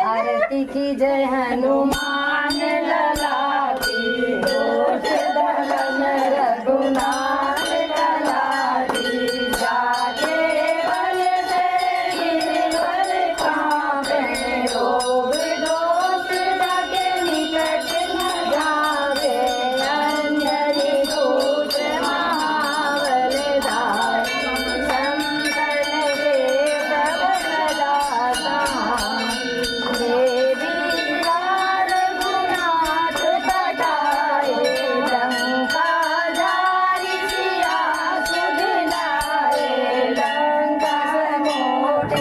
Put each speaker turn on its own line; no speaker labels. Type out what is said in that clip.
आरती की जय हनुमान लला की, दोष दहन रघुनाथ लला की, जाके बल से गिरवर कांपे, रोग दोष जाके निकट न जावे, अंजनी पुत्र महाबल धाय, शंकर के सब सदा सहाय, देवी रघुनाथ कटाए, लंका जारी सिया सुध लाए, लंका समुझ